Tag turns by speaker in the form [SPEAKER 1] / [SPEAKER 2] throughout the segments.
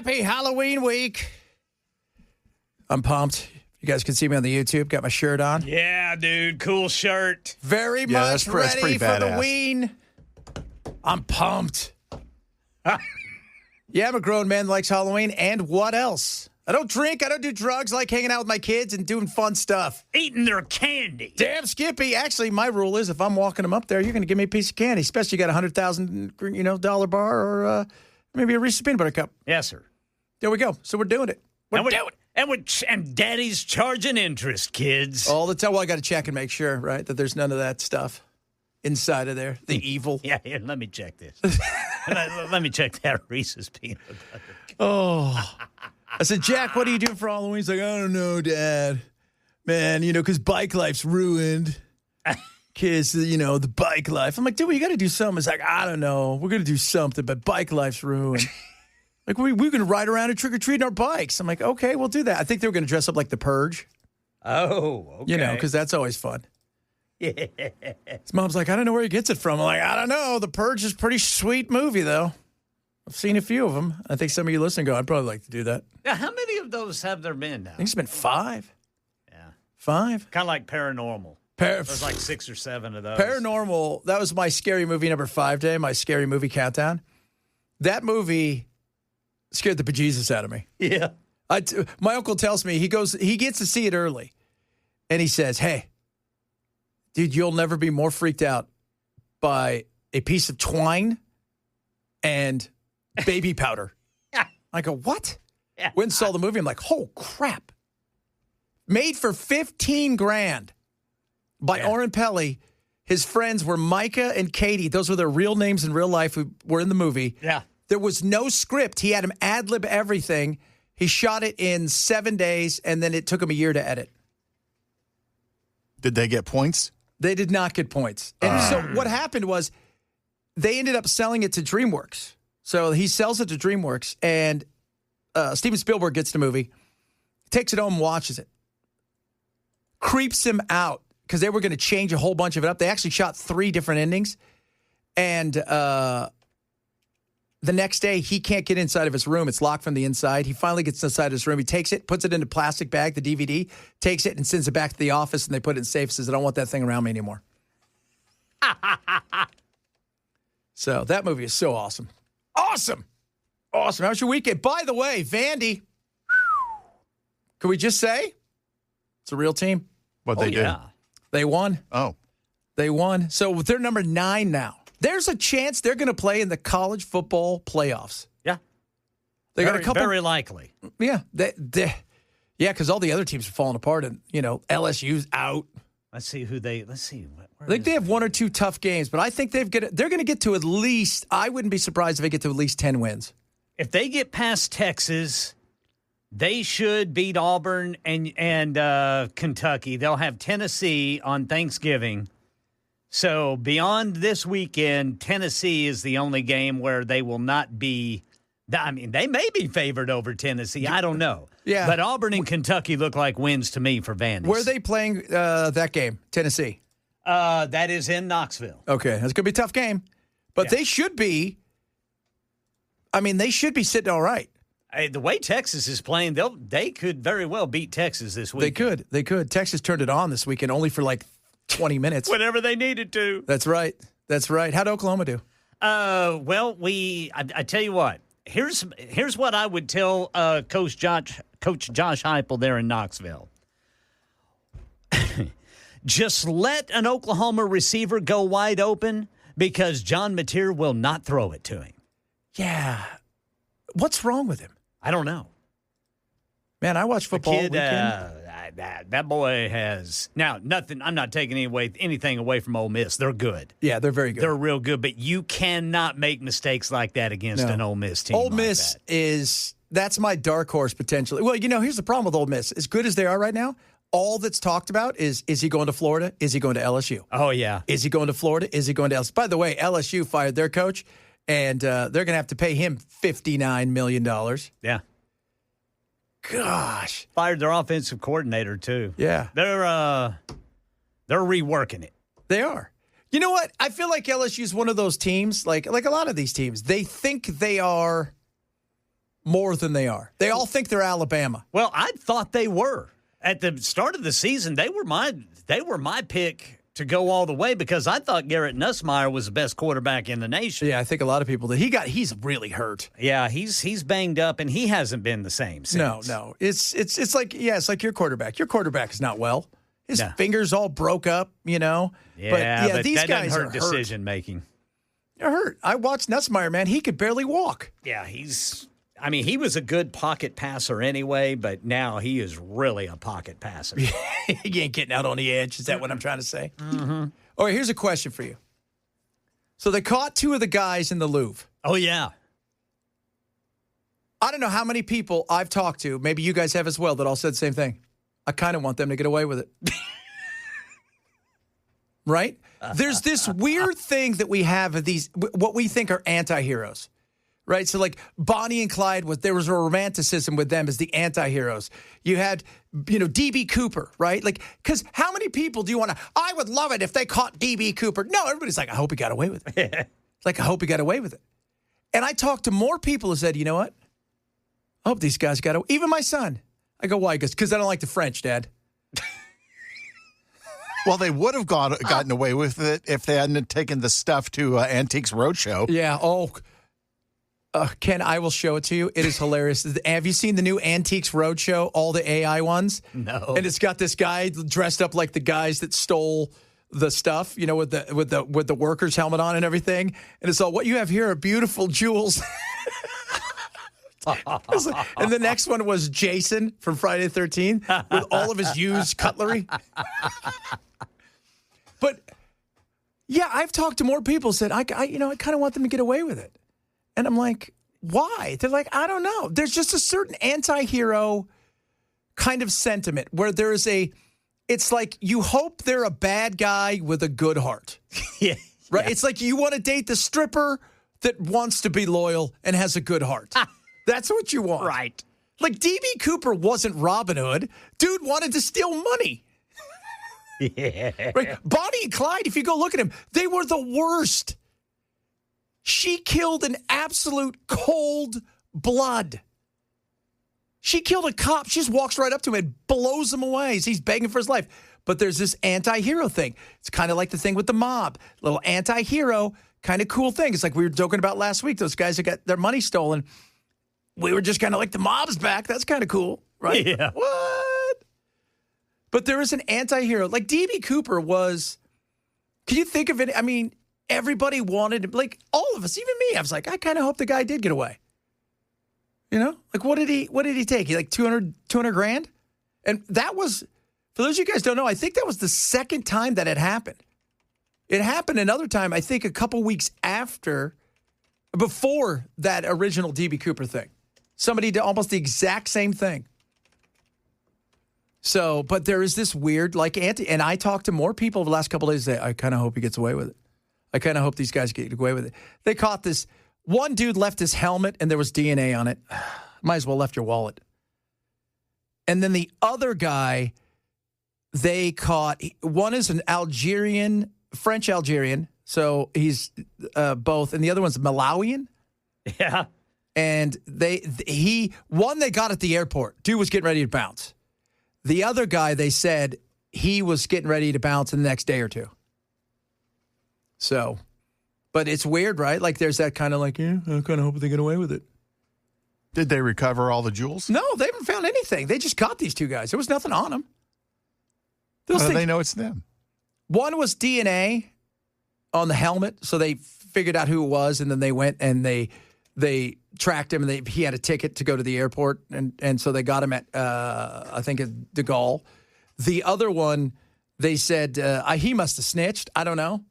[SPEAKER 1] Happy Halloween week. I'm pumped. You guys can see me on the YouTube. Got my shirt on.
[SPEAKER 2] Yeah, dude. Cool shirt.
[SPEAKER 1] Very much ready for the ween. I'm pumped. Yeah, I'm a grown man that likes Halloween. And what else? I don't drink. I don't do drugs. I like hanging out with my kids and doing fun stuff.
[SPEAKER 2] Eating their candy.
[SPEAKER 1] Damn, Skippy. Actually, my rule is if I'm walking them up there, you're going to give me a piece of candy, especially you got a $100,000 bar or maybe a Reese's peanut butter cup.
[SPEAKER 2] Yes, sir.
[SPEAKER 1] There we go. So we're doing it. We're doing it.
[SPEAKER 2] And Daddy's charging interest, kids.
[SPEAKER 1] All the time. Well, I got to check and make sure, right, that there's none of that stuff inside of there. The evil.
[SPEAKER 2] Yeah, here, let me check this. let me check that Reese's peanut butter.
[SPEAKER 1] Oh. I said, Jack, what are you doing for Halloween? He's like, I don't know, Dad. Man, because bike life's ruined. Kids, the bike life. I'm like, dude, well, you got to do something. It's like, I don't know. We're going to do something, but bike life's ruined. Like, we're going to ride around and trick-or-treat on our bikes. I'm like, okay, we'll do that. I think they were going to dress up like the Purge.
[SPEAKER 2] Oh, okay.
[SPEAKER 1] Because that's always fun.
[SPEAKER 2] Yeah.
[SPEAKER 1] His mom's like, I don't know where he gets it from. I'm like, I don't know. The Purge is a pretty sweet movie, though. I've seen a few of them. I think some of you listening go, I'd probably like to do that.
[SPEAKER 2] Yeah, how many of those have there been now?
[SPEAKER 1] I think it's been 5.
[SPEAKER 2] Yeah.
[SPEAKER 1] 5?
[SPEAKER 2] Kind of like Paranormal. There's like 6 or 7 of those.
[SPEAKER 1] Paranormal, that was my scary movie number 5 day, my scary movie countdown. That movie scared the bejesus out of me.
[SPEAKER 2] Yeah.
[SPEAKER 1] My uncle tells me, he gets to see it early. And he says, hey, dude, you'll never be more freaked out by a piece of twine and baby powder. I go, what?
[SPEAKER 2] Yeah.
[SPEAKER 1] Went and saw the movie. I'm like, oh, crap. Made for $15,000 by Oren Peli. His friends were Micah and Katie. Those were their real names in real life who were in the movie.
[SPEAKER 2] Yeah.
[SPEAKER 1] There was no script. He had him ad-lib everything. He shot it in 7 days, and then it took him a year to edit.
[SPEAKER 3] Did they get points?
[SPEAKER 1] They did not get points. And so what happened was they ended up selling it to DreamWorks. So he sells it to DreamWorks, and Steven Spielberg gets the movie, takes it home and watches it. Creeps him out because they were going to change a whole bunch of it up. They actually shot 3 different endings. And the next day, he can't get inside of his room. It's locked from the inside. He finally gets inside his room. He takes it, puts it in a plastic bag, the DVD, takes it and sends it back to the office, and they put it in safe. Says, I don't want that thing around me anymore. So that movie is so awesome. Awesome. Awesome. How was your weekend? By the way, Vandy, can we just say it's a real team?
[SPEAKER 3] What they did?
[SPEAKER 1] They won.
[SPEAKER 3] Oh.
[SPEAKER 1] They won. So they're number 9 now. There's a chance they're going to play in the college football playoffs.
[SPEAKER 2] Yeah.
[SPEAKER 1] They got a couple.
[SPEAKER 2] Very likely.
[SPEAKER 1] Yeah. Because all the other teams are falling apart, and LSU's out.
[SPEAKER 2] Let's see.
[SPEAKER 1] I think they have 1 or 2 tough games, but I think they're going to get to at least. I wouldn't be surprised if they get to at least 10 wins.
[SPEAKER 2] If they get past Texas, they should beat Auburn and Kentucky. They'll have Tennessee on Thanksgiving. So beyond this weekend, Tennessee is the only game where they will not be. I mean, they may be favored over Tennessee. I don't know.
[SPEAKER 1] Yeah.
[SPEAKER 2] But Auburn and Kentucky look like wins to me for Vandy.
[SPEAKER 1] Where are they playing that game? Tennessee.
[SPEAKER 2] That is in Knoxville.
[SPEAKER 1] Okay, that's going to be a tough game. But they should be. I mean, they should be sitting all right.
[SPEAKER 2] The way Texas is playing, they could very well beat Texas this week.
[SPEAKER 1] They could. Texas turned it on this weekend only for like 20 minutes.
[SPEAKER 2] Whenever they needed to.
[SPEAKER 1] That's right. How'd Oklahoma do?
[SPEAKER 2] Well, I tell you what. Here's what I would tell Coach Josh Heupel there in Knoxville. Just let an Oklahoma receiver go wide open because John Mateer will not throw it to him.
[SPEAKER 1] Yeah. What's wrong with him?
[SPEAKER 2] I don't know.
[SPEAKER 1] Man, I watch football
[SPEAKER 2] the kid,
[SPEAKER 1] weekend.
[SPEAKER 2] That boy has now nothing. I'm not taking anything away from Ole Miss. They're good.
[SPEAKER 1] Yeah, they're very good.
[SPEAKER 2] They're real good, but you cannot make mistakes like that against an Ole Miss team.
[SPEAKER 1] Ole Miss that's my dark horse potentially. Well, here's the problem with Ole Miss. As good as they are right now, all that's talked about is he going to Florida? Is he going to LSU?
[SPEAKER 2] Oh, yeah.
[SPEAKER 1] Is he going to Florida? Is he going to LSU? By the way, LSU fired their coach, and they're going to have to pay him $59 million.
[SPEAKER 2] Yeah.
[SPEAKER 1] Gosh.
[SPEAKER 2] Fired their offensive coordinator, too.
[SPEAKER 1] Yeah.
[SPEAKER 2] They're reworking it.
[SPEAKER 1] They are. You know what? I feel like LSU is one of those teams, like a lot of these teams. They think they are more than they are. They all think they're Alabama.
[SPEAKER 2] Well, I thought they were. At the start of the season, they were my pick to go all the way because I thought Garrett Nussmeier was the best quarterback in the nation.
[SPEAKER 1] Yeah, I think a lot of people did. He's really hurt.
[SPEAKER 2] Yeah, he's banged up, and he hasn't been the same since.
[SPEAKER 1] No. It's like your quarterback. Your quarterback is not well. His fingers all broke up,
[SPEAKER 2] Yeah, but
[SPEAKER 1] these
[SPEAKER 2] that
[SPEAKER 1] guys
[SPEAKER 2] doesn't
[SPEAKER 1] are
[SPEAKER 2] hurt decision making.
[SPEAKER 1] They're hurt. I watched Nussmeier, man. He could barely walk.
[SPEAKER 2] Yeah, he was a good pocket passer anyway, but now he is really a pocket passer.
[SPEAKER 1] He ain't getting out on the edge. Is that what I'm trying to say?
[SPEAKER 2] Mm-hmm.
[SPEAKER 1] All right, here's a question for you. So they caught 2 of the guys in the Louvre.
[SPEAKER 2] Oh, yeah.
[SPEAKER 1] I don't know how many people I've talked to, maybe you guys have as well, that all said the same thing. I kind of want them to get away with it. Right? There's this weird thing that we have of these, what we think are anti-heroes. Right? So like Bonnie and Clyde, there was a romanticism with them as the anti-heroes. You had, D.B. Cooper, right? Like, because how many people do you want to, I would love it if they caught D.B. Cooper. No, everybody's like, I hope he got away with it. It's like, I hope he got away with it. And I talked to more people who said, you know what? I hope these guys got away. Even my son. I go, why? He goes, because I don't like the French, Dad.
[SPEAKER 3] Well, they would have gotten away with it if they hadn't taken the stuff to Antiques Roadshow.
[SPEAKER 1] Yeah. Oh, Ken, I will show it to you. It is hilarious. Have you seen the new Antiques Roadshow, all the AI ones?
[SPEAKER 2] No.
[SPEAKER 1] And it's got this guy dressed up like the guys that stole the stuff, with the worker's helmet on and everything. And it's all, what you have here are beautiful jewels. And the next one was Jason from Friday the 13th with all of his used cutlery. But yeah, I've talked to more people who said, I kind of want them to get away with it. And I'm like, why? They're like, I don't know. There's just a certain anti-hero kind of sentiment where it's like you hope they're a bad guy with a good heart.
[SPEAKER 2] Yeah.
[SPEAKER 1] Right? It's like you want to date the stripper that wants to be loyal and has a good heart. That's what you want.
[SPEAKER 2] Right.
[SPEAKER 1] Like D.B. Cooper wasn't Robin Hood. Dude wanted to steal money.
[SPEAKER 2] Yeah.
[SPEAKER 1] Right? Bonnie and Clyde, if you go look at him, they were the worst. She killed an absolute cold blood. She killed a cop. She just walks right up to him and blows him away as he's begging for his life. But there's this anti-hero thing. It's kind of like the thing with the mob. Little anti-hero kind of cool thing. It's like we were joking about last week. Those guys that got their money stolen. We were just kind of like, the mob's back. That's kind of cool, right?
[SPEAKER 2] Yeah.
[SPEAKER 1] What? But there is an anti-hero. Like D.B. Cooper was, can you think of it? I mean, everybody wanted, like all of us, even me, I was like, I kind of hope the guy did get away. Like what did he take? He like 200 grand? And that was, for those of you guys who don't know, I think that was the second time that had happened. It happened another time, I think a couple weeks before that original D.B. Cooper thing. Somebody did almost the exact same thing. So, but there is this weird, and I talked to more people over the last couple of days. I kind of hope he gets away with it. I kind of hope these guys get away with it. They caught this. One dude left his helmet and there was DNA on it. Might as well left your wallet. And then the other guy, they caught, one is an French Algerian. So he's both. And the other one's Malawian.
[SPEAKER 2] Yeah.
[SPEAKER 1] And they got at the airport. Dude was getting ready to bounce. The other guy, they said he was getting ready to bounce in the next day or two. So, but it's weird, right? Like there's that kind of like, I kind of hope they get away with it.
[SPEAKER 3] Did they recover all the jewels?
[SPEAKER 1] No, they haven't found anything. They just caught these 2 guys. There was nothing on them.
[SPEAKER 3] How do they know it's them?
[SPEAKER 1] One was DNA on the helmet, so they figured out who it was, and then they went and they tracked him, and he had a ticket to go to the airport, and so they got him at, I think, at de Gaulle. The other one, they said he must have snitched. I don't know.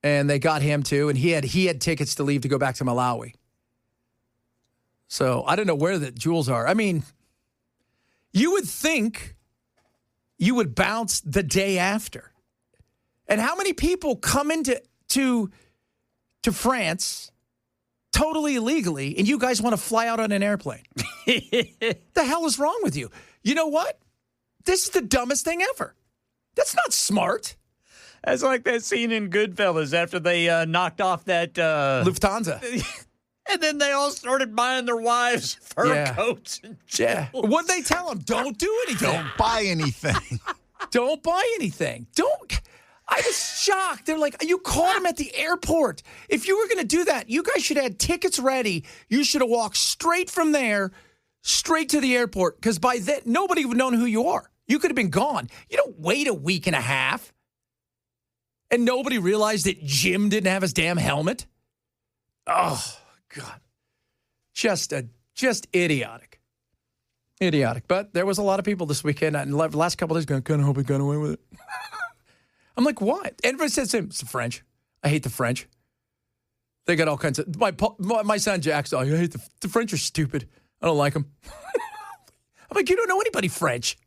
[SPEAKER 1] And they got him too, and he had tickets to leave to go back to Malawi. So I don't know where the jewels are. I mean, you would think you would bounce the day after. And how many people come into France totally illegally, and you guys want to fly out on an airplane? The hell is wrong with you? You know what? This is the dumbest thing ever. That's not smart.
[SPEAKER 2] That's like that scene in Goodfellas after they knocked off that
[SPEAKER 1] Lufthansa.
[SPEAKER 2] And then they all started buying their wives fur
[SPEAKER 1] Yeah.
[SPEAKER 2] coats and
[SPEAKER 1] Yeah. What'd they tell them? Don't do anything.
[SPEAKER 3] Don't buy anything.
[SPEAKER 1] Don't buy anything. I was shocked. They're like, you caught him at the airport. If you were going to do that, you guys should have had tickets ready. You should have walked straight from there, straight to the airport, because by then, nobody would have known who you are. You could have been gone. You don't wait a week and a half. And nobody realized that Jim didn't have his damn helmet. Oh, God. Just idiotic. Idiotic. But there was a lot of people this weekend and the last couple of days going, kind of hope he got away with it. I'm like, what? Everybody says it's the French. I hate the French. They got all kinds of... My son Jack's like, I hate the French are stupid. I don't like them. I'm like, you don't know anybody French.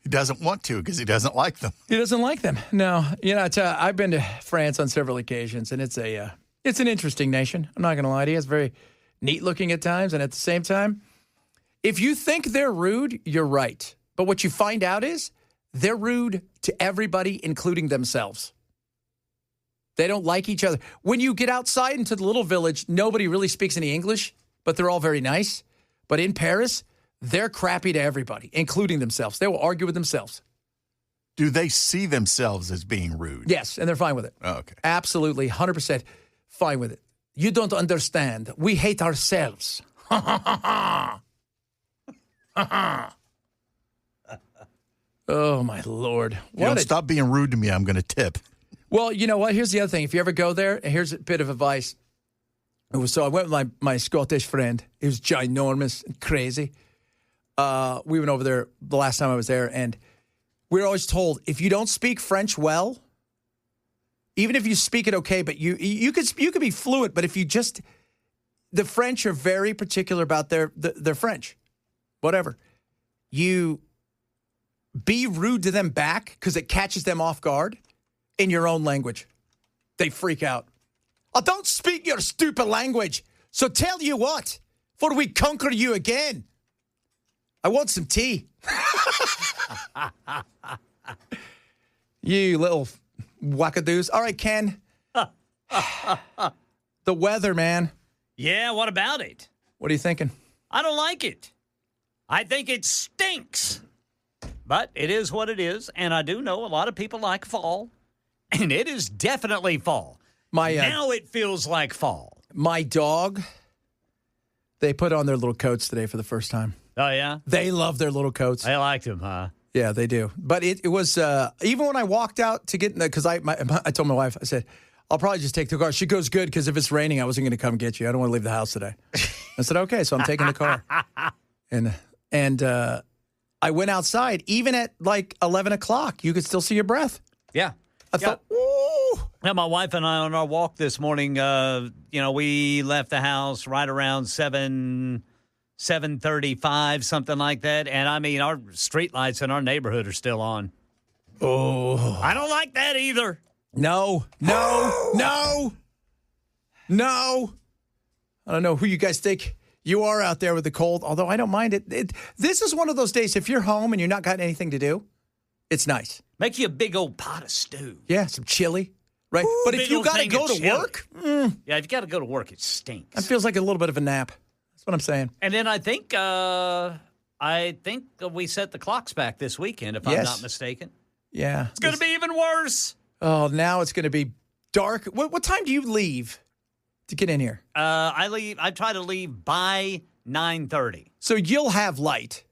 [SPEAKER 3] He doesn't want to because he doesn't like them.
[SPEAKER 1] He doesn't like them. No. I've been to France on several occasions, and it's an interesting nation. I'm not going to lie to you. It's very neat looking at times, and at the same time, if you think they're rude, you're right. But what you find out is they're rude to everybody, including themselves. They don't like each other. When you get outside into the little village, nobody really speaks any English, but they're all very nice. But in Paris, they're crappy to everybody, including themselves. They will argue with themselves.
[SPEAKER 3] Do they see themselves as being rude?
[SPEAKER 1] Yes, and they're fine with it.
[SPEAKER 3] Oh, okay.
[SPEAKER 1] Absolutely, 100% fine with it. You don't understand. We hate ourselves. Oh, my Lord.
[SPEAKER 3] If you don't stop being rude to me, I'm going to tip.
[SPEAKER 1] Well, you know what? Here's the other thing. If you ever go there, here's a bit of advice. So I went with my Scottish friend. He was ginormous and crazy. We went over there the last time I was there, and we were always told, if you don't speak French well, even if you speak it okay, but you could be fluent, but if you just... The French are very particular about their French. Whatever. You be rude to them back because it catches them off guard in your own language. They freak out. I don't speak your stupid language, so tell you what, for we conquer you again. I want some tea. You little wackadoos. All right, Ken. The weather, man.
[SPEAKER 2] Yeah, what about it?
[SPEAKER 1] What are you thinking?
[SPEAKER 2] I don't like it. I think it stinks. But it is what it is, and I do know a lot of people like fall, and it is definitely fall. Now it feels like fall.
[SPEAKER 1] My dog, they put on their little coats today for the first time.
[SPEAKER 2] Oh, yeah?
[SPEAKER 1] They love their little coats.
[SPEAKER 2] They liked them, huh?
[SPEAKER 1] Yeah, they do. But it was, even when I walked out to get in the, because I told my wife, I said, I'll probably just take the car. She goes, good, because if it's raining, I wasn't going to come get you. I don't want to leave the house today. I said, okay, so I'm taking the car. And I went outside. Even at like 11 o'clock, you could still see your breath.
[SPEAKER 2] Yeah.
[SPEAKER 1] I thought, ooh.
[SPEAKER 2] Yeah, my wife and I on our walk this morning, we left the house right around 7:35, something like that. And, I mean, our street lights in our neighborhood are still on.
[SPEAKER 1] Oh.
[SPEAKER 2] I don't like that either.
[SPEAKER 1] No. I don't know who you guys think you are out there with the cold, although I don't mind it. This is one of those days, if you're home and you're not got anything to do, it's nice.
[SPEAKER 2] Make you a big old pot of stew.
[SPEAKER 1] Yeah, some chili, right? But if you got to go to work,
[SPEAKER 2] yeah, if you got to go to work, it stinks.
[SPEAKER 1] That feels like a little bit of a nap. That's what I'm saying.
[SPEAKER 2] And then I think we set the clocks back this weekend, if I'm not mistaken.
[SPEAKER 1] Yeah.
[SPEAKER 2] It's going to be even worse.
[SPEAKER 1] Oh, now it's going to be dark. What time do you leave to get in here?
[SPEAKER 2] I try to leave by 9:30.
[SPEAKER 1] So you'll have light.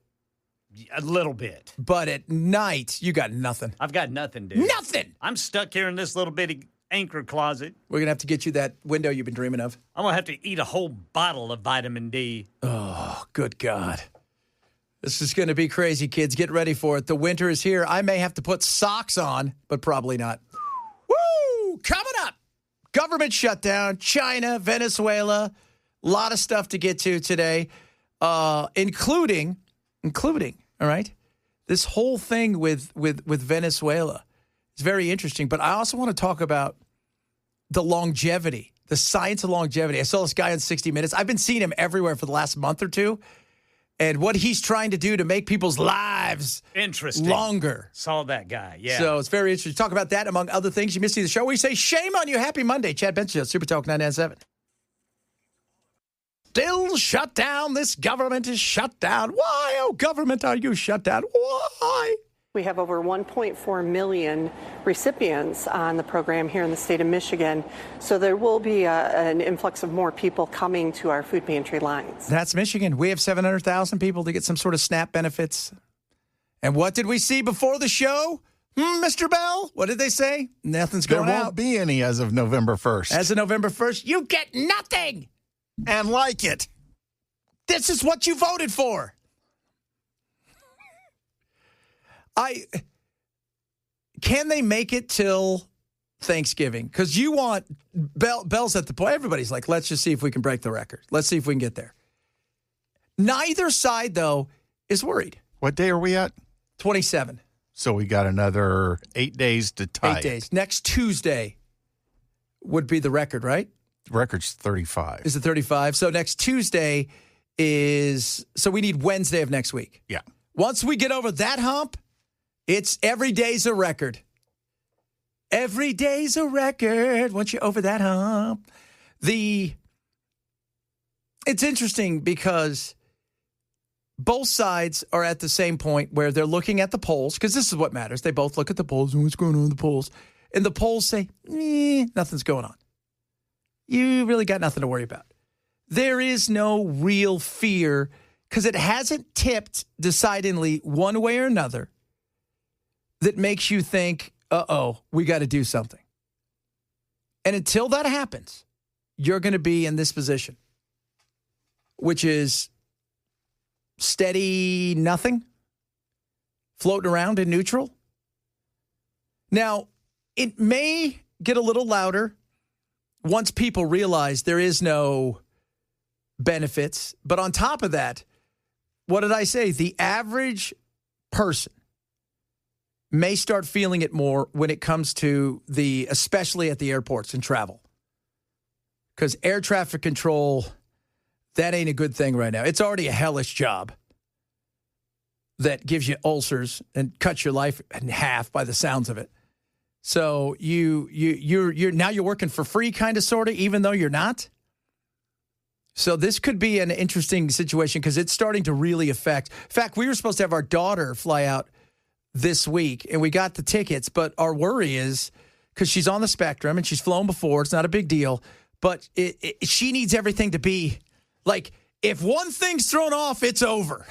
[SPEAKER 2] A little bit.
[SPEAKER 1] But at night, you got nothing.
[SPEAKER 2] I've got nothing, dude.
[SPEAKER 1] Nothing!
[SPEAKER 2] I'm stuck here in this little bitty anchor closet.
[SPEAKER 1] We're going to have to get you that window you've been dreaming of.
[SPEAKER 2] I'm going to have to eat a whole bottle of vitamin D.
[SPEAKER 1] Oh, good God. This is going to be crazy, kids. Get ready for it. The winter is here. I may have to put socks on, but probably not. Woo! Coming up. Government shutdown, China, Venezuela. A lot of stuff to get to today, including, all right, this whole thing with Venezuela. It's very interesting, but I also want to talk about the longevity, the science of longevity. I saw this guy on 60 Minutes. I've been seeing him everywhere for the last month or two, and what he's trying to do to make people's lives longer.
[SPEAKER 2] Saw that guy, yeah.
[SPEAKER 1] So it's very interesting. Talk about that, among other things. You missed the show. We say, shame on you. Happy Monday. Chad Benson, Super Talk 997. still shut down. This government is shut down. Why, oh government, are you shut down? Why?
[SPEAKER 4] We have over 1.4 million recipients on the program here in the state of Michigan. So there will be an influx of more people coming to our food pantry lines.
[SPEAKER 1] That's Michigan. We have 700,000 people to get some sort of SNAP benefits. And what did we see before the show? Mr. Bell, what did they say? Nothing's going out.
[SPEAKER 3] There won't be any as of November 1st.
[SPEAKER 1] As of November 1st, you get nothing.
[SPEAKER 3] And like it.
[SPEAKER 1] This is what you voted for. Can they make it till Thanksgiving? Because you want Bell's at the point. Everybody's like, let's just see if we can break the record. Let's see if we can get there. Neither side, though, is worried.
[SPEAKER 3] What day are we at?
[SPEAKER 1] 27.
[SPEAKER 3] So we got another 8 days to tie.
[SPEAKER 1] 8 days. Next Tuesday would be the record, right?
[SPEAKER 3] The record's 35.
[SPEAKER 1] Is it 35? So next Tuesday is, so we need Wednesday of next week.
[SPEAKER 3] Yeah.
[SPEAKER 1] Once we get over that hump, it's every day's a record. Every day's a record once you're over that hump. It's interesting because both sides are at the same point where they're looking at the polls, because this is what matters. They both look at the polls and what's going on in the polls. And the polls say, nothing's going on. You really got nothing to worry about. There is no real fear because it hasn't tipped decidedly one way or another that makes you think, we got to do something. And until that happens, you're going to be in this position, which is steady nothing, floating around in neutral. Now, it may get a little louder once people realize there is no benefits. But on top of that, what did I say? The average person may start feeling it more when it comes to especially at the airports and travel. Because air traffic control, that ain't a good thing right now. It's already a hellish job that gives you ulcers and cuts your life in half by the sounds of it. So you're now you're working for free, kind of, sort of, even though you're not. So this could be an interesting situation because it's starting to really affect. In fact, we were supposed to have our daughter fly out this week, and we got the tickets. But our worry is because she's on the spectrum and she's flown before. It's not a big deal, but she needs everything to be like. If one thing's thrown off, it's over.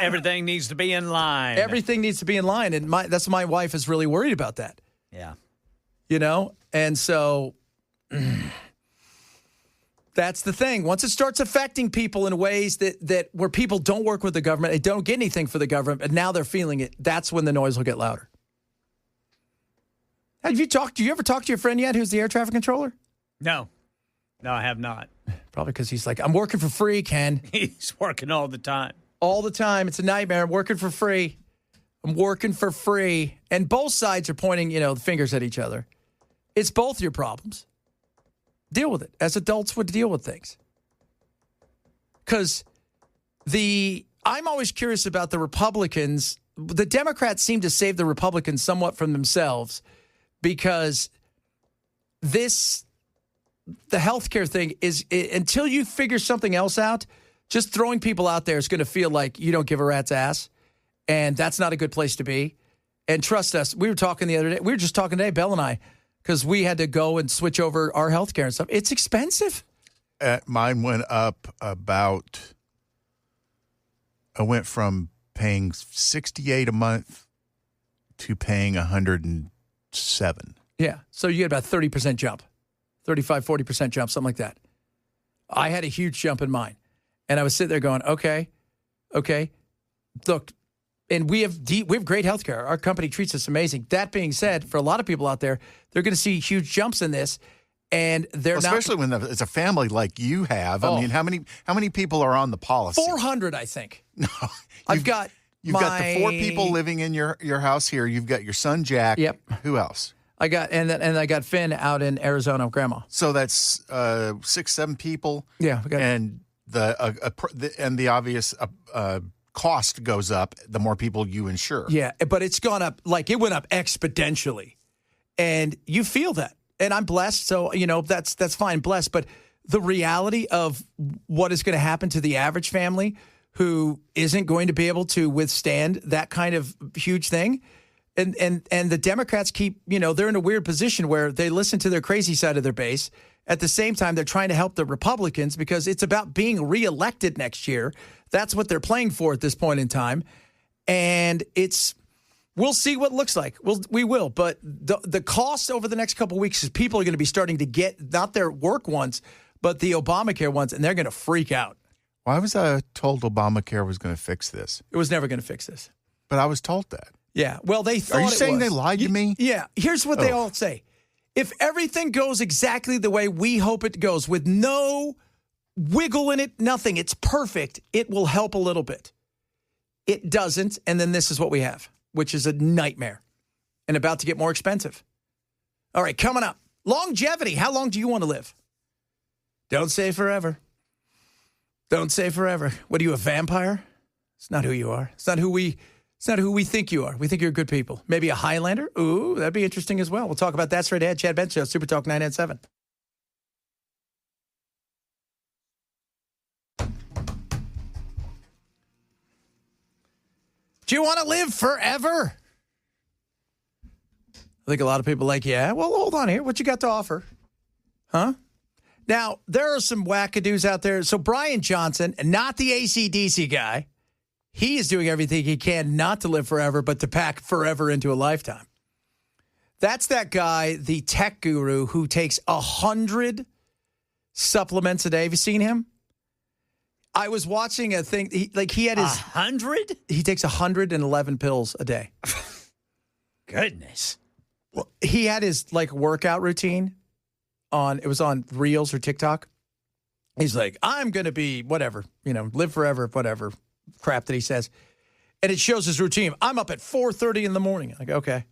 [SPEAKER 2] Everything needs to be in line.
[SPEAKER 1] Everything needs to be in line, and that's my wife is really worried about that.
[SPEAKER 2] Yeah.
[SPEAKER 1] You know? And so that's the thing. Once it starts affecting people in ways that where people don't work with the government, they don't get anything for the government, and now they're feeling it, that's when the noise will get louder. Do you ever talk to your friend yet who's the air traffic controller?
[SPEAKER 2] No, I have not.
[SPEAKER 1] Probably because he's like, I'm working for free, Ken.
[SPEAKER 2] He's working all the time.
[SPEAKER 1] All the time. It's a nightmare. I'm working for free. I'm working for free. And both sides are pointing, the fingers at each other. It's both your problems. Deal with it. As adults would deal with things. Because I'm always curious about the Republicans. The Democrats seem to save the Republicans somewhat from themselves because the healthcare thing is, until you figure something else out, just throwing people out there is going to feel like you don't give a rat's ass. And that's not a good place to be. And trust us, we were talking the other day. We were just talking today, Bell and I, because we had to go and switch over our healthcare and stuff. It's expensive.
[SPEAKER 3] Mine went up I went from paying $68 a month to paying $107.
[SPEAKER 1] Yeah. So you get about 30% jump. 35, 40% jump, something like that. I had a huge jump in mine. And I was sitting there going, okay. Look, and we have great health care. Our company treats us amazing. That being said, for a lot of people out there, they're going to see huge jumps in this. And
[SPEAKER 3] especially when it's a family like you have. I mean, how many people are on the policy?
[SPEAKER 1] 400, I think.
[SPEAKER 3] No.
[SPEAKER 1] You've got
[SPEAKER 3] the 4 people living in your house here. You've got your son, Jack.
[SPEAKER 1] Yep.
[SPEAKER 3] Who else?
[SPEAKER 1] I got Finn out in Arizona, Grandma.
[SPEAKER 3] So that's 6-7 people.
[SPEAKER 1] Yeah,
[SPEAKER 3] and the obvious cost goes up the more people you insure.
[SPEAKER 1] Yeah, but it's gone up it went up exponentially, and you feel that. And I'm blessed, so that's fine, blessed. But the reality of what is going to happen to the average family who isn't going to be able to withstand that kind of huge thing. And the Democrats keep, they're in a weird position where they listen to their crazy side of their base. At the same time, they're trying to help the Republicans because it's about being reelected next year. That's what they're playing for at this point in time. And we'll see what it looks like. We will. But the cost over the next couple of weeks is people are going to be starting to get not their work ones, but the Obamacare ones, and they're going to freak out.
[SPEAKER 3] Why was I told Obamacare was going to fix this?
[SPEAKER 1] It was never going to fix this.
[SPEAKER 3] But I was told that.
[SPEAKER 1] Yeah. Well, they thought
[SPEAKER 3] Are you
[SPEAKER 1] it
[SPEAKER 3] saying
[SPEAKER 1] was.
[SPEAKER 3] they lied to me?
[SPEAKER 1] Yeah. Here's what they all say. If everything goes exactly the way we hope it goes, with no wiggle in it, nothing, it's perfect, it will help a little bit. It doesn't, and then this is what we have, which is a nightmare and about to get more expensive. All right, coming up. Longevity. How long do you want to live? Don't say forever. Don't say forever. What are you, a vampire? It's not who you are. It's not who we think you are. We think you're good people. Maybe a Highlander? Ooh, that'd be interesting as well. We'll talk about that straight ahead. Chad Benson Show, Super Talk 997. Do you want to live forever? I think a lot of people are like, yeah. Well, hold on here. What you got to offer? Huh? Now, there are some wackadoos out there. So Brian Johnson, not the AC/DC guy, he is doing everything he can not to live forever, but to pack forever into a lifetime. That's that guy, the tech guru, who takes 100 supplements a day. Have you seen him? I was watching a thing. He had his
[SPEAKER 2] 100.
[SPEAKER 1] He takes 111 pills a day.
[SPEAKER 2] Goodness.
[SPEAKER 1] Well, he had his workout routine it was on Reels or TikTok. He's like, I'm going to be whatever, live forever, whatever crap that he says. And it shows his routine. I'm up at 4:30 in the morning. Like, okay.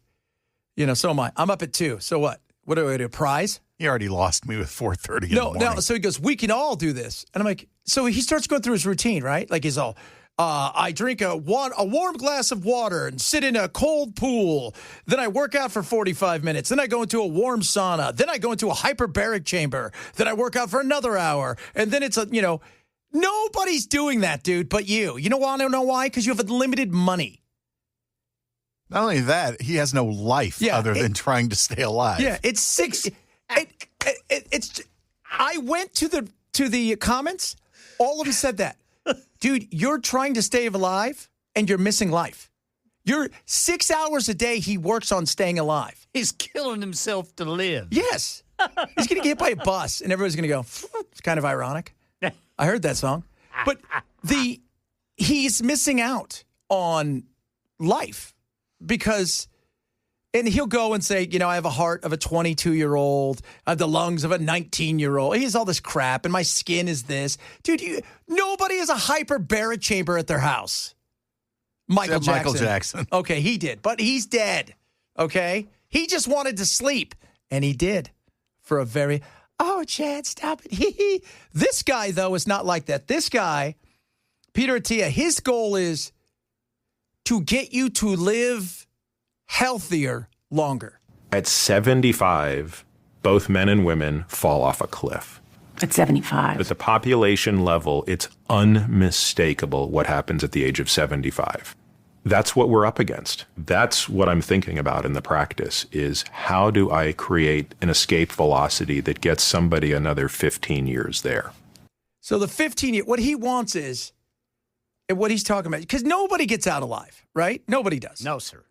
[SPEAKER 1] So am I. I'm up at 2. So what? What do I do? A prize?
[SPEAKER 3] You already lost me with 4:30 in the morning.
[SPEAKER 1] No. So he goes, we can all do this. And I'm like, so he starts going through his routine, right? Like he's all, I drink a warm glass of water and sit in a cold pool. Then I work out for 45 minutes. Then I go into a warm sauna. Then I go into a hyperbaric chamber. Then I work out for another hour. And then it's nobody's doing that, dude, but you. You know why? I don't know why? Because you have unlimited money.
[SPEAKER 3] Not only that, he has no life other than trying to stay alive.
[SPEAKER 1] Yeah, it's 6. It's. I went to the comments. All of them said that. Dude, you're trying to stay alive and you're missing life. You're 6 hours a day he works on staying alive.
[SPEAKER 2] He's killing himself to live.
[SPEAKER 1] Yes. He's going to get hit by a bus and everybody's going to go, it's kind of ironic. I heard that song. But he's missing out on life because, and he'll go and say, I have a heart of a 22-year-old. I have the lungs of a 19-year-old. He has all this crap, and my skin is this. Dude, nobody has a hyperbaric chamber at their house. Michael Jackson. Okay, he did, but he's dead. Okay? He just wanted to sleep, and he did for a very, Chad, stop it. This guy, though, is not like that. This guy, Peter Attia, his goal is to get you to live healthier longer.
[SPEAKER 5] At 75, both men and women fall off a cliff.
[SPEAKER 6] At 75.
[SPEAKER 5] At the population level, it's unmistakable what happens at the age of 75. That's what we're up against. That's what I'm thinking about in the practice is how do I create an escape velocity that gets somebody another 15 years there?
[SPEAKER 1] So the 15 year, what he wants is, and what he's talking about, because nobody gets out alive, right? Nobody does.
[SPEAKER 2] No, sir.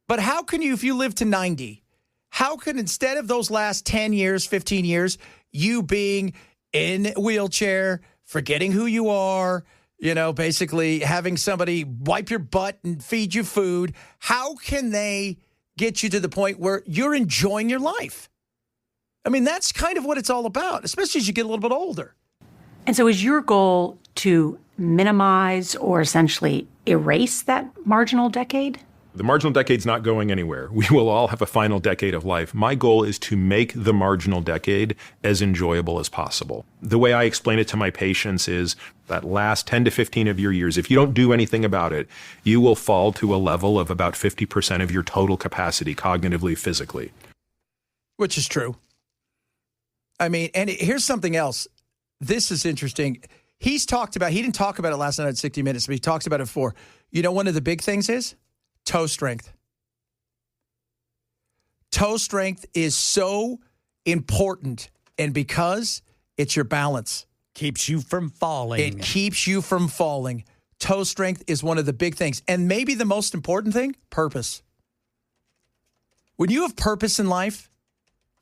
[SPEAKER 1] But how can you, if you live to 90, how can instead of those last 10 years, 15 years, you being in a wheelchair, forgetting who you are, basically having somebody wipe your butt and feed you food, how can they get you to the point where you're enjoying your life? I mean, that's kind of what it's all about, especially as you get a little bit older.
[SPEAKER 6] And so is your goal to minimize or essentially erase that marginal decade?
[SPEAKER 5] The marginal decade's not going anywhere. We will all have a final decade of life. My goal is to make the marginal decade as enjoyable as possible. The way I explain it to my patients is that last 10 to 15 of your years, if you don't do anything about it, you will fall to a level of about 50% of your total capacity, cognitively, physically.
[SPEAKER 1] Which is true. I mean, and here's something else. This is interesting. He didn't talk about it last night at 60 Minutes, but he talks about it before. You know, one of the big things is toe strength. Toe strength is so important, and because it's your balance.
[SPEAKER 2] Keeps you from falling.
[SPEAKER 1] It keeps you from falling. Toe strength is one of the big things. And maybe the most important thing, purpose. When you have purpose in life,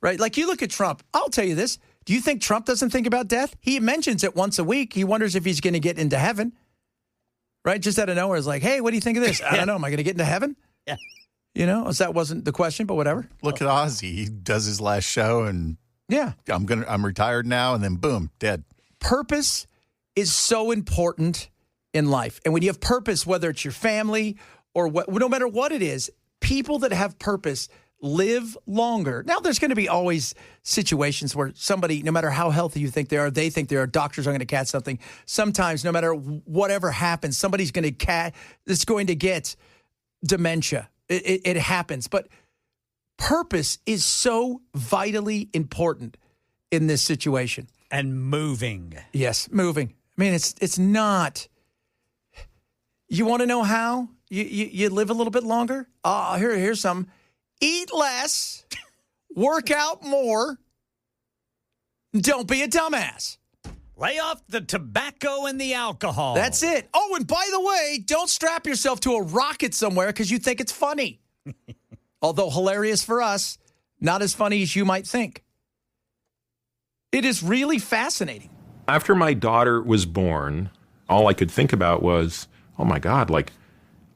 [SPEAKER 1] right? Like you look at Trump. I'll tell you this. Do you think Trump doesn't think about death? He mentions it once a week. He wonders if he's going to get into heaven. Right? Just out of nowhere. It's like, hey, what do you think of this? I don't know. Am I going to get into heaven?
[SPEAKER 2] Yeah.
[SPEAKER 1] You know, that wasn't the question, but whatever.
[SPEAKER 3] Look at Ozzy. He does his last show and
[SPEAKER 1] yeah,
[SPEAKER 3] I'm retired now, and then boom, dead.
[SPEAKER 1] Purpose is so important in life. And when you have purpose, whether it's your family or no matter what it is, people that have purpose live longer. Now, there's going to be always situations where somebody, no matter how healthy you think they think they are, doctors are going to catch something. Sometimes, no matter whatever happens, somebody's going to get dementia. It happens. But purpose is so vitally important in this situation.
[SPEAKER 2] And moving.
[SPEAKER 1] Yes, moving. I mean, it's not. You want to know how you live a little bit longer? Here's some. Eat less, work out more, don't be a dumbass.
[SPEAKER 2] Lay off the tobacco and the alcohol.
[SPEAKER 1] That's it. Oh, and by the way, don't strap yourself to a rocket somewhere because you think it's funny. Although hilarious for us, not as funny as you might think. It is really fascinating.
[SPEAKER 5] After my daughter was born, all I could think about was, oh my God, like,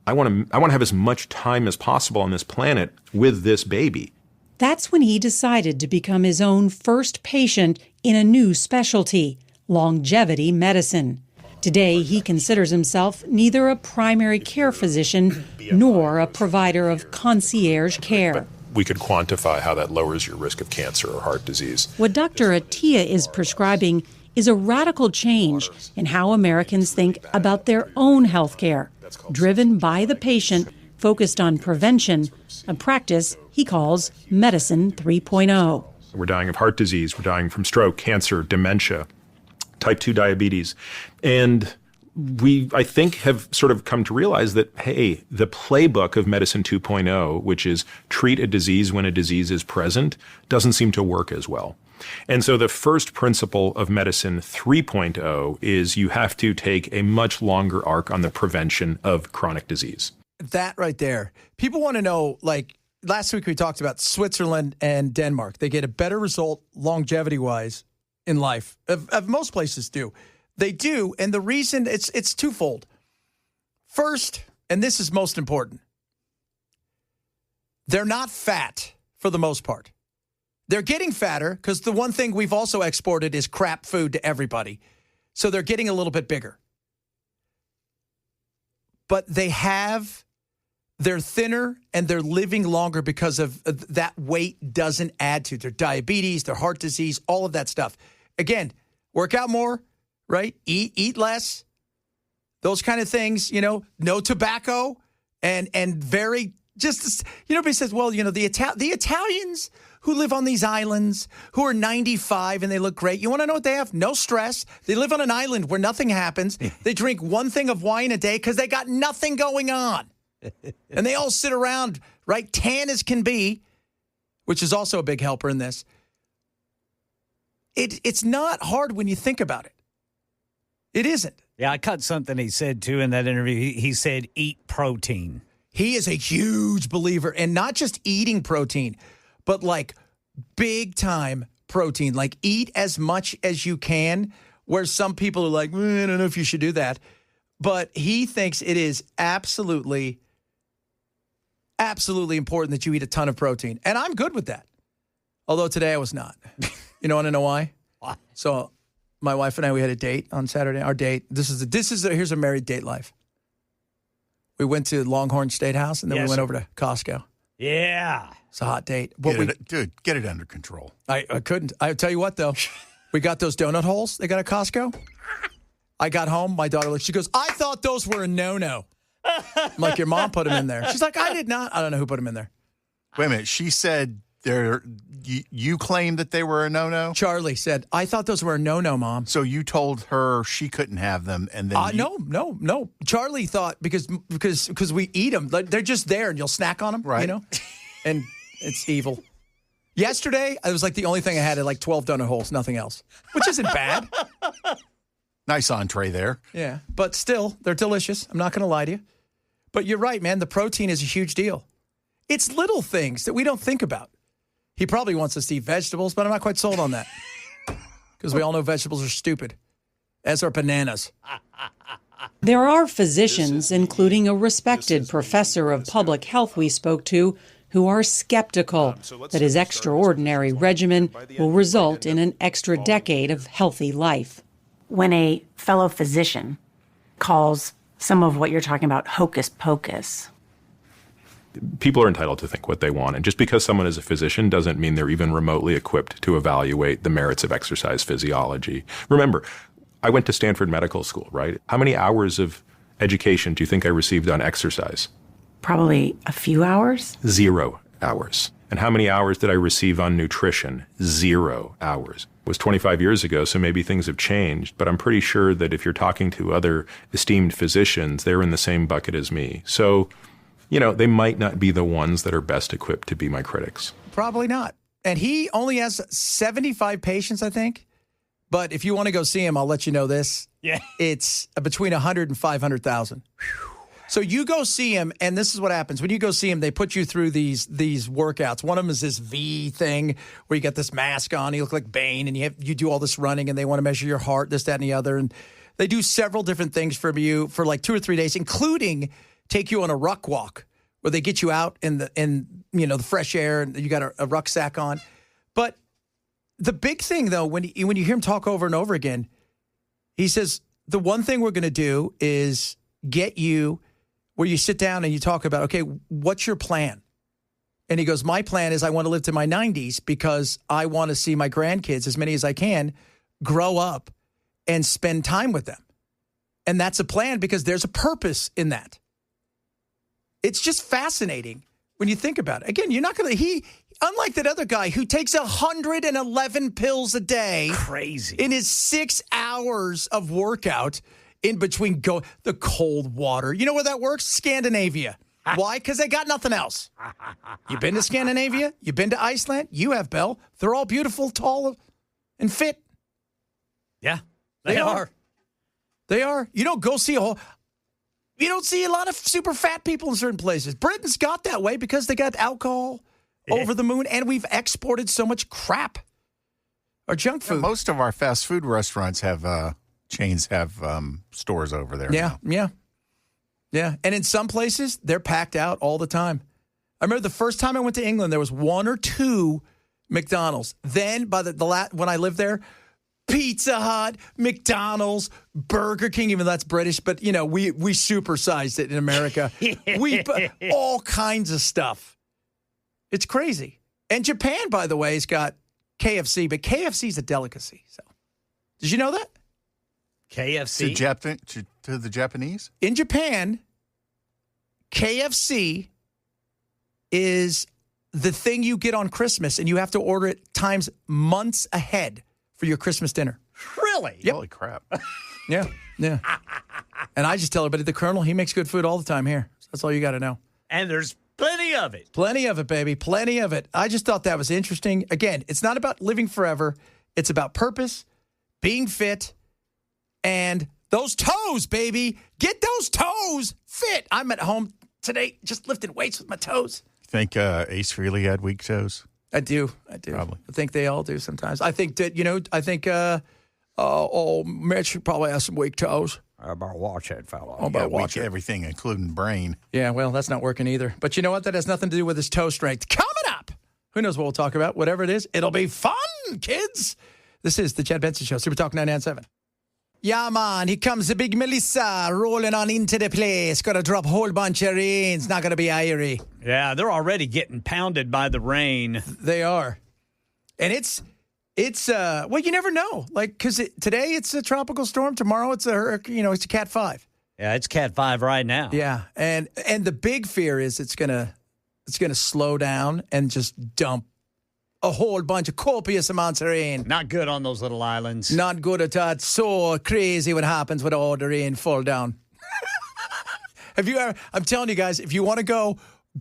[SPEAKER 5] I want to have as much time as possible on this planet with this baby.
[SPEAKER 7] That's when he decided to become his own first patient in a new specialty, longevity medicine. Today, he considers himself neither a primary care physician nor a provider of concierge care.
[SPEAKER 5] We could quantify how that lowers your risk of cancer or heart disease.
[SPEAKER 7] What Dr. Attia is prescribing is a radical change in how Americans think about their own health care, driven by the patient, focused on prevention, a practice he calls Medicine 3.0.
[SPEAKER 5] We're dying of heart disease, we're dying from stroke, cancer, dementia, type 2 diabetes. And we, I think, have sort of come to realize that, hey, the playbook of Medicine 2.0, which is treat a disease when a disease is present, doesn't seem to work as well. And so the first principle of Medicine 3.0 is you have to take a much longer arc on the prevention of chronic disease.
[SPEAKER 1] That right there. People want to know, like, last week we talked about Switzerland and Denmark. They get a better result longevity-wise in life. Of most places do. They do, and the reason, it's twofold. First, and this is most important, they're not fat for the most part. They're getting fatter because the one thing we've also exported is crap food to everybody. So they're getting a little bit bigger. But they're thinner and they're living longer because of that weight doesn't add to their diabetes, their heart disease, all of that stuff. Again, work out more, right? Eat less. Those kind of things, no tobacco and very just, everybody says, well, the Italians who live on these islands, who are 95 and they look great. You want to know what they have? No stress. They live on an island where nothing happens. They drink one thing of wine a day because they got nothing going on. And they all sit around, right, tan as can be, which is also a big helper in this. It's not hard when you think about it. It isn't.
[SPEAKER 2] Yeah, I caught something he said, too, in that interview. He said, eat protein.
[SPEAKER 1] He is a huge believer in not just eating protein, but like big time protein. Like eat as much as you can, where some people are like, I don't know if you should do that. But he thinks it is absolutely important that you eat a ton of protein. And I'm good with that. Although today I was not. You want to know why?
[SPEAKER 2] Why?
[SPEAKER 1] So my wife and I, we had a date on Saturday. Our date, here's a married date life. We went to Longhorn State House and then we went over to Costco.
[SPEAKER 2] Yeah.
[SPEAKER 1] It's a hot date.
[SPEAKER 3] Get it under control.
[SPEAKER 1] I couldn't. I'll tell you what, though. We got those donut holes they got at Costco. I got home. My daughter she goes, I thought those were a no-no. I'm like, your mom put them in there. She's like, I did not. I don't know who put them in there.
[SPEAKER 3] Wait a minute. She said You claimed that they were a no-no?
[SPEAKER 1] Charlie said, I thought those were a no-no, Mom.
[SPEAKER 3] So you told her she couldn't have them, and then
[SPEAKER 1] No. Charlie thought because we eat them, they're just there, and you'll snack on them,
[SPEAKER 3] Right.
[SPEAKER 1] you know? And it's evil. Yesterday, it was like the only thing I had at like 12 donut holes, nothing else, which isn't bad.
[SPEAKER 3] Nice entree there.
[SPEAKER 1] Yeah, but still, they're delicious. I'm not going to lie to you. But you're right, man. The protein is a huge deal. It's little things that we don't think about. He probably wants us to eat vegetables, but I'm not quite sold on that. Because we all know vegetables are stupid, as are bananas.
[SPEAKER 7] There are physicians, including a respected professor of public health we spoke to, who are skeptical that his extraordinary regimen will result in an extra decade of healthy life. When a fellow physician calls some of what you're talking about hocus pocus,
[SPEAKER 5] People are entitled to think what they want. And just because someone is a physician doesn't mean they're even remotely equipped to evaluate the merits of exercise physiology. Remember, I went to Stanford Medical School, right? How many hours of education do you think I received on exercise?
[SPEAKER 6] probably a few hours.
[SPEAKER 5] 0 hours. And how many hours did I receive on nutrition? 0 hours. It was 25 years ago, so maybe things have changed, but I'm pretty sure that if you're talking to other esteemed physicians, they're in the same bucket as me. So, they might not be the ones that are best equipped to be my critics.
[SPEAKER 1] Probably not. And he only has 75 patients, I think. But if you want to go see him, I'll let you know this.
[SPEAKER 2] Yeah.
[SPEAKER 1] It's between 100 and 500,000. So you go see him, and this is what happens. When you go see him, they put you through these workouts. One of them is this V thing where you got this mask on. You look like Bane, and you do all this running, and they want to measure your heart, this, that, and the other. And they do several different things for you for like 2 or 3 days, including take you on a ruck walk where they get you out in the fresh air, and you got a rucksack on. But the big thing, though, when you hear him talk over and over again, he says, the one thing we're going to do is get you where you sit down and you talk about, okay, what's your plan? And he goes, my plan is I want to live to my 90s because I want to see my grandkids, as many as I can, grow up and spend time with them. And that's a plan because there's a purpose in that. It's just fascinating when you think about it. Again, you're not going to, unlike that other guy who takes 111 pills a day.
[SPEAKER 2] Crazy.
[SPEAKER 1] In his 6 hours of workout in between the cold water. You know where that works? Scandinavia. Why? Because they got nothing else. You been to Scandinavia? You been to Iceland? You have, Belle. They're all beautiful, tall, and fit.
[SPEAKER 2] Yeah, they are.
[SPEAKER 1] They are. You don't go see you don't see a lot of super fat people in certain places. Britain's got that way because they got alcohol over the moon, and we've exported so much crap. Our junk food.
[SPEAKER 3] Yeah, most of our fast food restaurants have chains have stores over there.
[SPEAKER 1] Yeah. And in some places, they're packed out all the time. I remember the first time I went to England, there was 1 or 2 McDonald's. Then by when I lived there, Pizza Hut, McDonald's, Burger King, even though that's British, but we supersized it in America. We all kinds of stuff. It's crazy. And Japan, by the way, has got KFC, but KFC is a delicacy. So, did you know that?
[SPEAKER 2] KFC?
[SPEAKER 3] To the Japanese?
[SPEAKER 1] In Japan, KFC is the thing you get on Christmas, and you have to order it months ahead for your Christmas dinner.
[SPEAKER 2] Really?
[SPEAKER 1] Yep.
[SPEAKER 3] Holy crap.
[SPEAKER 1] Yeah. And I just tell everybody, the Colonel, he makes good food all the time here. So that's all you got to know.
[SPEAKER 2] And there's plenty of it.
[SPEAKER 1] Plenty of it, baby. Plenty of it. I just thought that was interesting. Again, it's not about living forever. It's about purpose, being fit, and those toes, baby. Get those toes fit. I'm at home today just lifting weights with my toes.
[SPEAKER 3] You think Ace Frehley had weak toes?
[SPEAKER 1] I do.
[SPEAKER 3] Probably.
[SPEAKER 1] I think they all do sometimes. I think that, Mitch probably has some weak toes.
[SPEAKER 2] I better watch that fella.
[SPEAKER 1] I better watch
[SPEAKER 3] weak
[SPEAKER 1] it.
[SPEAKER 3] everything, including brain.
[SPEAKER 1] Yeah, well, that's not working either. But you know what? That has nothing to do with his toe strength. Coming up, who knows what we'll talk about? Whatever it is, it'll be fun, kids. This is the Chad Benson Show, Super Talk 997. Yeah, man, here comes the big Melissa rolling on into the place. Got to drop a whole bunch of rains. Not going to be airy.
[SPEAKER 2] Yeah, they're already getting pounded by the rain.
[SPEAKER 1] They are. And it's well, you never know. Like, because today it's a tropical storm. Tomorrow it's a hurricane, it's a Cat 5.
[SPEAKER 2] Yeah, it's Cat 5 right now.
[SPEAKER 1] Yeah. And the big fear is it's going to slow down and just dump a whole bunch of copious amounts of rain.
[SPEAKER 2] Not good on those little islands.
[SPEAKER 1] Not good at all. It's so crazy what happens when all the rain fall down. Have you ever? I'm telling you guys, if you want to go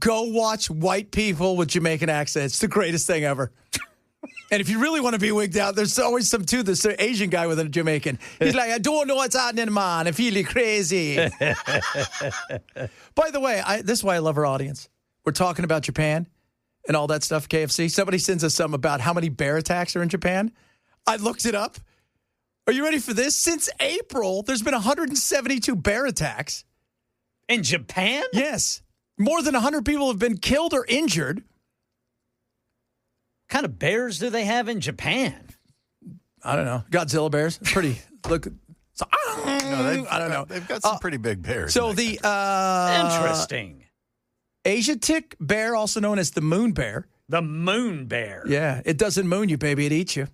[SPEAKER 1] watch white people with Jamaican accents. It's the greatest thing ever. And if you really want to be wigged out, there's always some too. There's an Asian guy with a Jamaican. He's like, I don't know what's happening, man. I'm feeling crazy. By the way, this is why I love our audience. We're talking about Japan and all that stuff, KFC. Somebody sends us something about how many bear attacks are in Japan. I looked it up. Are you ready for this? Since April, there's been 172 bear attacks.
[SPEAKER 2] In Japan?
[SPEAKER 1] Yes. More than 100 people have been killed or injured.
[SPEAKER 2] What kind of bears do they have in Japan?
[SPEAKER 1] I don't know. Godzilla bears. Pretty. Look. So,
[SPEAKER 3] I
[SPEAKER 1] don't know.
[SPEAKER 3] They've got some pretty big bears.
[SPEAKER 1] So
[SPEAKER 2] Interesting.
[SPEAKER 1] Asiatic bear, also known as the moon bear.
[SPEAKER 2] The moon bear.
[SPEAKER 1] Yeah, it doesn't moon you, baby. It eats you.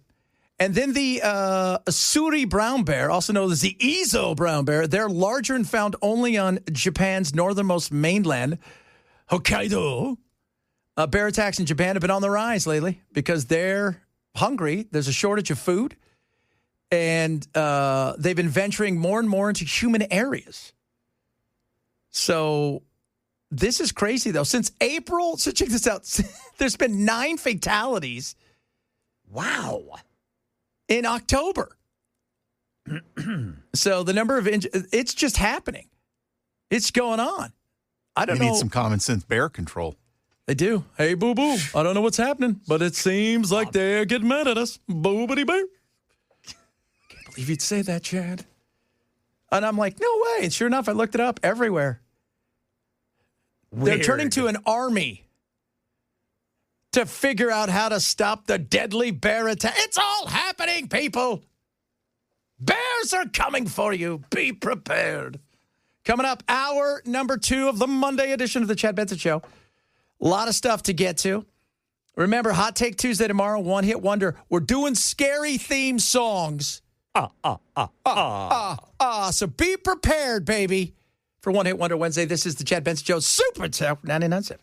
[SPEAKER 1] And then the Asuri brown bear, also known as the Ezo brown bear. They're larger and found only on Japan's northernmost mainland, Hokkaido. Bear attacks in Japan have been on the rise lately because they're hungry. There's a shortage of food. And they've been venturing more and more into human areas. So this is crazy, though. Since April, so check this out. There's been 9 fatalities.
[SPEAKER 2] Wow.
[SPEAKER 1] In October. So the number of it's just happening. It's going on. I don't know.
[SPEAKER 3] We need some common sense bear control.
[SPEAKER 1] They do. Hey, boo-boo. I don't know what's happening, but it seems like they're getting mad at us. Boobity-boo. Can't believe you'd say that, Chad. And I'm like, no way. And sure enough, I looked it up everywhere. They're turning to an army to figure out how to stop the deadly bear attack. It's all happening, people. Bears are coming for you. Be prepared. Coming up, hour number 2 of the Monday edition of the Chad Benson Show. A lot of stuff to get to. Remember, Hot Take Tuesday tomorrow, One Hit Wonder. We're doing scary theme songs. So be prepared, baby. For One Hit Wonder Wednesday, this is the Chad Benson Show Super Talk 99.7.